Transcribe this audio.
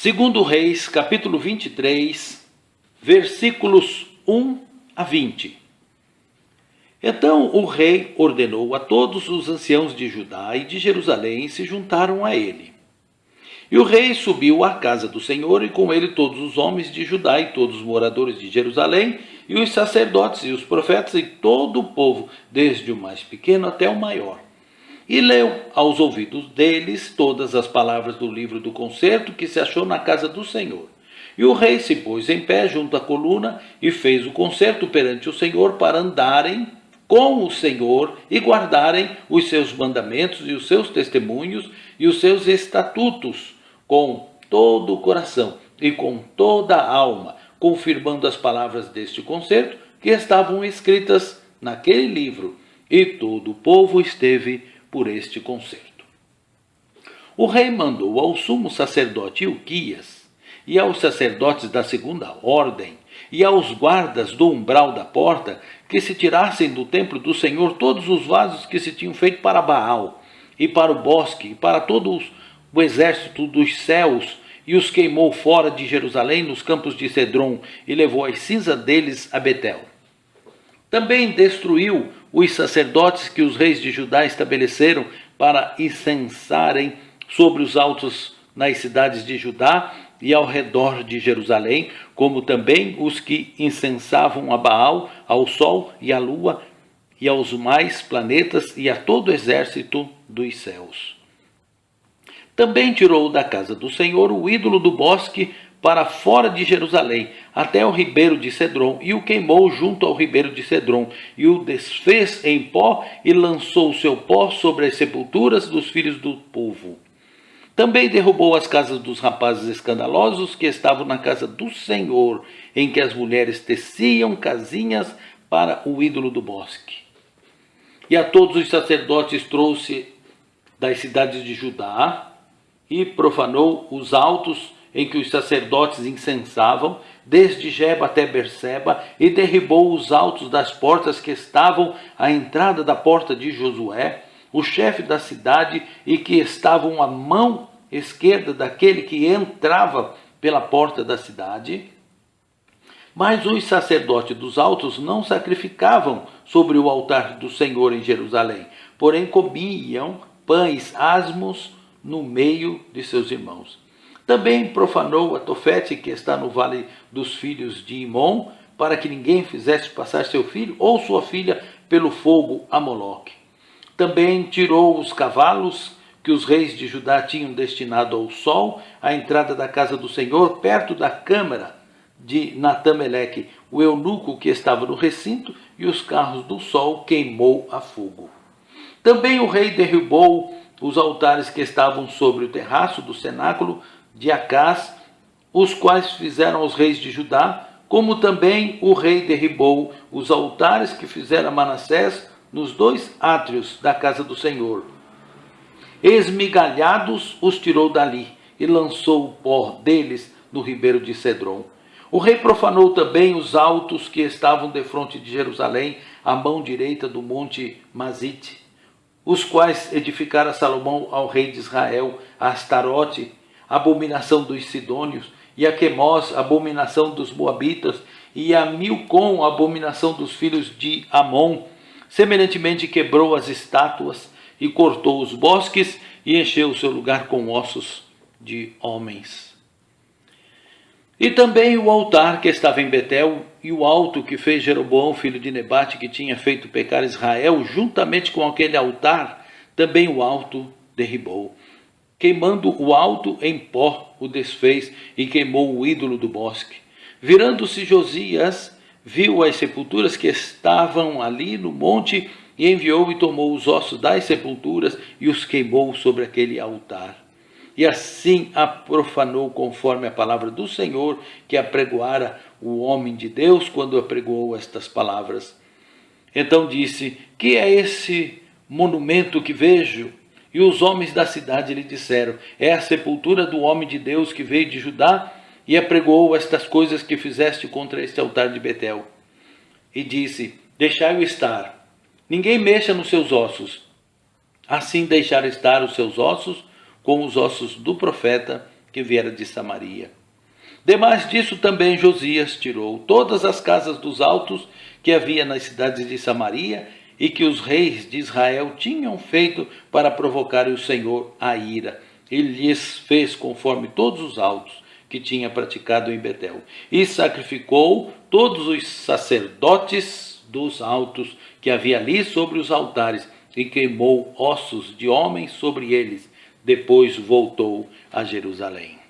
Segundo Reis, capítulo 23, versículos 1 a 20. Então o rei ordenou a todos os anciãos de Judá e de Jerusalém e se juntaram a ele. E o rei subiu à casa do Senhor e com ele todos os homens de Judá e todos os moradores de Jerusalém e os sacerdotes e os profetas e todo o povo, desde o mais pequeno até o maior. E leu aos ouvidos deles todas as palavras do livro do concerto que se achou na casa do Senhor. E o rei se pôs em pé junto à coluna e fez o concerto perante o Senhor para andarem com o Senhor e guardarem os seus mandamentos e os seus testemunhos e os seus estatutos com todo o coração e com toda a alma, confirmando as palavras deste concerto que estavam escritas naquele livro. E todo o povo esteve por este concerto. O rei mandou ao sumo sacerdote Ilquias e aos sacerdotes da segunda ordem e aos guardas do umbral da porta que se tirassem do templo do Senhor todos os vasos que se tinham feito para Baal e para o bosque e para todo o exército dos céus, e os queimou fora de Jerusalém nos campos de Cedron e levou as cinzas deles a Betel. Também destruiu os sacerdotes que os reis de Judá estabeleceram para incensarem sobre os altos nas cidades de Judá e ao redor de Jerusalém, como também os que incensavam a Baal, ao sol e à lua, e aos mais planetas e a todo o exército dos céus. Também tirou da casa do Senhor o ídolo do bosque para fora de Jerusalém, até o ribeiro de Cedron, e o queimou junto ao ribeiro de Cedron, e o desfez em pó, e lançou o seu pó sobre as sepulturas dos filhos do povo. Também derrubou as casas dos rapazes escandalosos que estavam na casa do Senhor, em que as mulheres teciam casinhas para o ídolo do bosque. E a todos os sacerdotes trouxe das cidades de Judá, e profanou os altos em que os sacerdotes incensavam, desde Geba até Berseba, e derribou os altos das portas que estavam à entrada da porta de Josué, o chefe da cidade, e que estavam à mão esquerda daquele que entrava pela porta da cidade. Mas os sacerdotes dos altos não sacrificavam sobre o altar do Senhor em Jerusalém, porém comiam pães asmos no meio de seus irmãos. Também profanou a Tofete, que está no vale dos filhos de Imom, para que ninguém fizesse passar seu filho ou sua filha pelo fogo a Moloque. Também tirou os cavalos que os reis de Judá tinham destinado ao sol, à entrada da casa do Senhor, perto da câmara de Natameleque, o eunuco que estava no recinto, e os carros do sol queimou a fogo. Também o rei derrubou os altares que estavam sobre o terraço do cenáculo de Acás, os quais fizeram os reis de Judá, como também o rei derribou os altares que fizera Manassés nos dois átrios da casa do Senhor. Esmigalhados os tirou dali e lançou o pó deles no ribeiro de Cedron. O rei profanou também os altos que estavam defronte de Jerusalém, à mão direita do monte Mazite, os quais edificara Salomão ao rei de Israel, a Astarote, abominação dos sidônios, e a Quemós, abominação dos moabitas, e a Milcom, abominação dos filhos de Amon. Semelhantemente quebrou as estátuas e cortou os bosques e encheu o seu lugar com ossos de homens. E também o altar que estava em Betel e o alto que fez Jeroboão, filho de Nebate, que tinha feito pecar Israel, juntamente com aquele altar, também o alto derribou. Queimando o alto em pó, o desfez e queimou o ídolo do bosque. Virando-se Josias, viu as sepulturas que estavam ali no monte, e enviou e tomou os ossos das sepulturas e os queimou sobre aquele altar. E assim a profanou conforme a palavra do Senhor, que apregoara o homem de Deus quando apregoou estas palavras. Então disse: que é esse monumento que vejo? E os homens da cidade lhe disseram: é a sepultura do homem de Deus que veio de Judá e apregoou estas coisas que fizeste contra este altar de Betel. E disse: deixai-o estar, ninguém mexa nos seus ossos. Assim deixaram estar os seus ossos com os ossos do profeta que viera de Samaria. Demais disso também Josias tirou todas as casas dos altos que havia nas cidades de Samaria e que os reis de Israel tinham feito para provocar o Senhor à ira. Ele lhes fez conforme todos os altos que tinha praticado em Betel. E sacrificou todos os sacerdotes dos altos que havia ali sobre os altares e queimou ossos de homens sobre eles. Depois voltou a Jerusalém.